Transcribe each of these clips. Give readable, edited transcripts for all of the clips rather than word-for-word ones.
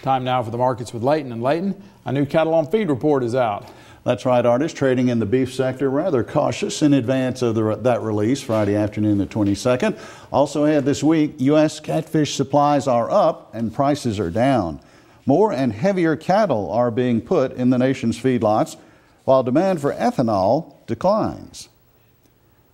Time now for the markets with Leighton. And Leighton, a new cattle on feed report is out. That's right, Artist. Trading in the beef sector rather cautious in advance of that release Friday afternoon the 22nd. Also ahead this week, U.S. catfish supplies are up and prices are down. More and heavier cattle are being put in the nation's feedlots, while demand for ethanol declines.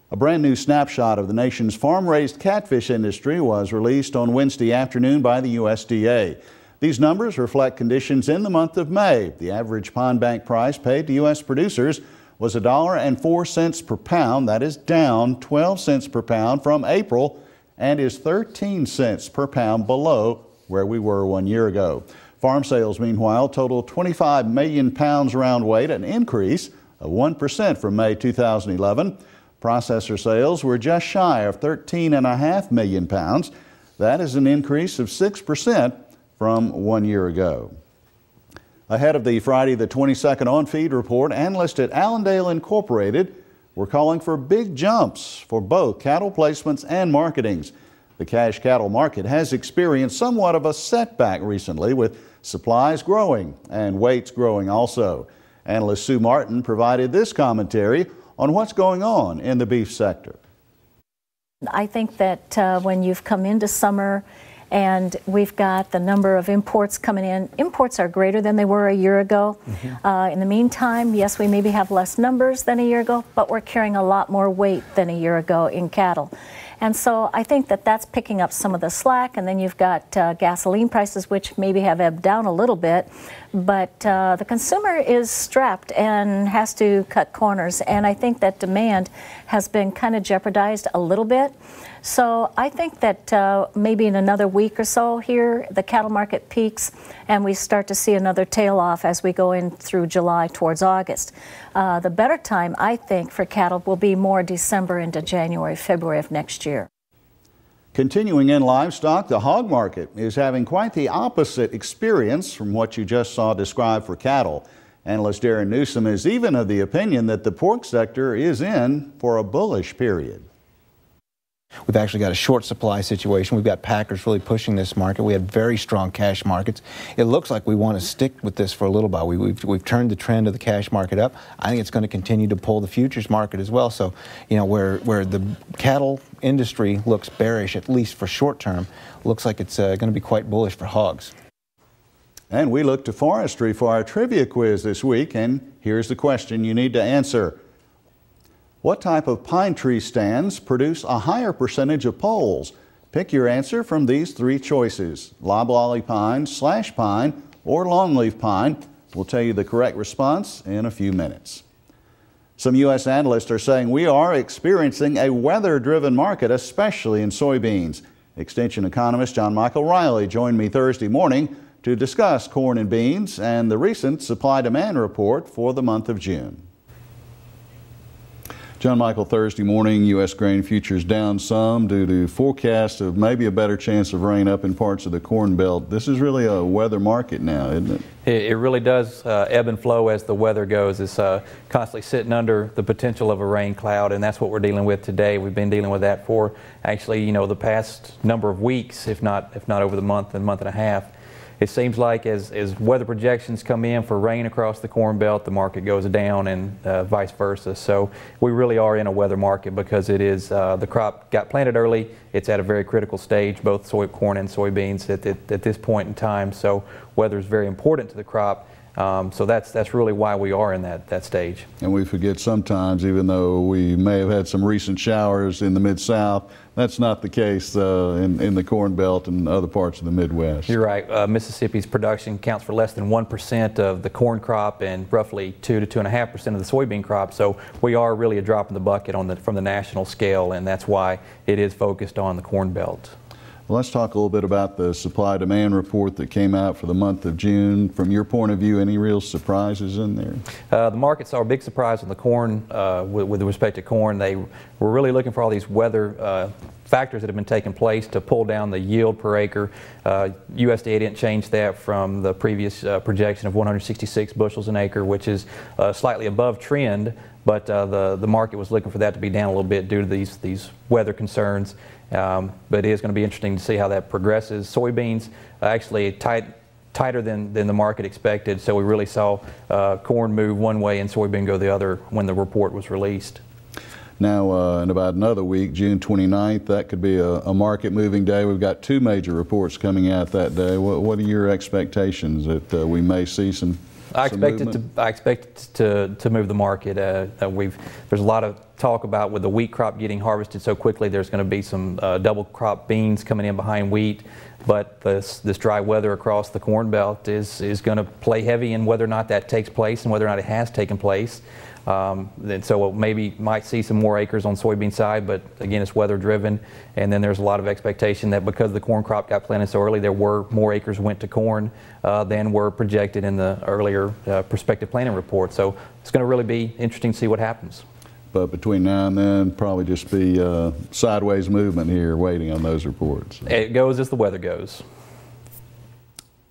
A brand new snapshot of the nation's farm-raised catfish industry was released on Wednesday afternoon by the USDA. These numbers reflect conditions in the month of May. The average pond bank price paid to U.S. producers was $1.04 per pound. That is down 12 cents per pound from April and is 13 cents per pound below where we were 1 year ago. Farm sales, meanwhile, totaled 25 million pounds round weight, an increase of 1% from May 2011. Processor sales were just shy of 13.5 million pounds. That is an increase of 6% from 1 year ago. Ahead of the Friday the 22nd on-feed report, analysts at Allendale Incorporated were calling for big jumps for both cattle placements and marketings. The cash cattle market has experienced somewhat of a setback recently, with supplies growing and weights growing also. Analyst Sue Martin provided this commentary on what's going on in the beef sector. I think that when you've come into summer and we've got the number of imports coming in, imports are greater than they were a year ago. In the meantime, yes, we maybe have less numbers than a year ago, but we're carrying a lot more weight than a year ago in cattle. And so I think that that's picking up some of the slack. And then you've got gasoline prices, which maybe have ebbed down a little bit. But the consumer is strapped and has to cut corners. And I think that demand has been kind of jeopardized a little bit. So I think that maybe in another week or so here, the cattle market peaks and we start to see another tail off as we go in through July towards August. The better time, I think, for cattle will be more December into January, February of next year. Continuing in livestock, the hog market is having quite the opposite experience from what you just saw described for cattle. Analyst Darren Newsom is even of the opinion that the pork sector is in for a bullish period. We've actually got a short supply situation. We've got packers really pushing this market. We had very strong cash markets. It looks like we want to stick with this for a little while. We've turned the trend of the cash market up. I think it's going to continue to pull the futures market as well. So, you know, where the cattle industry looks bearish, at least for short term, looks like it's going to be quite bullish for hogs. And we look to forestry for our trivia quiz this week. And here's the question you need to answer. What type of pine tree stands produce a higher percentage of poles? Pick your answer from these three choices: loblolly pine, slash pine, or longleaf pine. We'll tell you the correct response in a few minutes. Some U.S. analysts are saying we are experiencing a weather-driven market, especially in soybeans. Extension economist John Michael Riley joined me Thursday morning to discuss corn and beans and the recent supply-demand report for the month of June. John Michael, Thursday morning, U.S. grain futures down some due to forecasts of maybe a better chance of rain up in parts of the Corn Belt. This is really a weather market now, isn't it? It really does ebb and flow as the weather goes. It's constantly sitting under the potential of a rain cloud, and that's what we're dealing with today. We've been dealing with that for actually, you know, the past number of weeks, if not over the month and a half. It seems like as weather projections come in for rain across the Corn Belt, the market goes down, and vice versa. So we really are in a weather market because it is the crop got planted early. It's at a very critical stage, both corn and soybeans at this point in time. So weather is very important to the crop. So that's really why we are in that stage. And we forget sometimes, even though we may have had some recent showers in the Mid-South, that's not the case in the Corn Belt and other parts of the Midwest. You're right. Mississippi's production counts for less than 1% of the corn crop and roughly 2 to 2.5% of the soybean crop. So we are really a drop in the bucket from the national scale, and that's why it is focused on the Corn Belt. Well, let's talk a little bit about the supply-demand report that came out for the month of June. From your point of view, any real surprises in there? The market saw a big surprise on the corn with respect to corn. They were really looking for all these weather factors that have been taking place to pull down the yield per acre. USDA didn't change that from the previous projection of 166 bushels an acre, which is slightly above trend, but the market was looking for that to be down a little bit due to these weather concerns. But it is going to be interesting to see how that progresses. Soybeans actually tighter than the market expected. So we really saw corn move one way and soybean go the other when the report was released. Now, in about another week, June 29th, that could be a market moving day. We've got two major reports coming out that day. What are your expectations that we may see some I expect it to move the market. There's a lot of talk about with the wheat crop getting harvested so quickly, there's going to be some double crop beans coming in behind wheat. But this dry weather across the Corn Belt is going to play heavy in whether or not that takes place and whether or not it has taken place. And so maybe might see some more acres on soybean side, but again, it's weather driven. And then there's a lot of expectation that because the corn crop got planted so early, there were more acres went to corn than were projected in the earlier prospective planting report. So it's going to really be interesting to see what happens. But between now and then, probably just be sideways movement here waiting on those reports. It goes as the weather goes.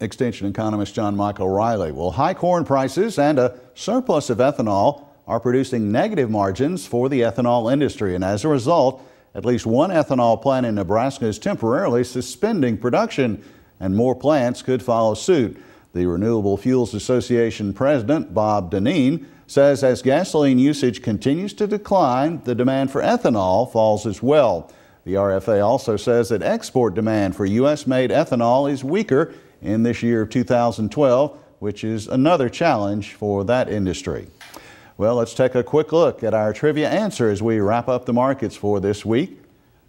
Extension economist John Michael Riley. Well, high corn prices and a surplus of ethanol are producing negative margins for the ethanol industry. And as a result, at least one ethanol plant in Nebraska is temporarily suspending production, and more plants could follow suit. The Renewable Fuels Association president, Bob Deneen, says as gasoline usage continues to decline, the demand for ethanol falls as well. The RFA also says that export demand for U.S.-made ethanol is weaker in this year of 2012, which is another challenge for that industry. Well, let's take a quick look at our trivia answer as we wrap up the markets for this week.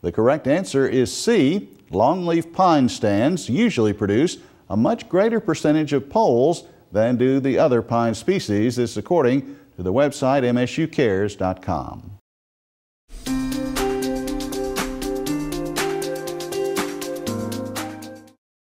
The correct answer is C. Longleaf pine stands usually produce a much greater percentage of poles than do the other pine species. This is according to the website msucares.com.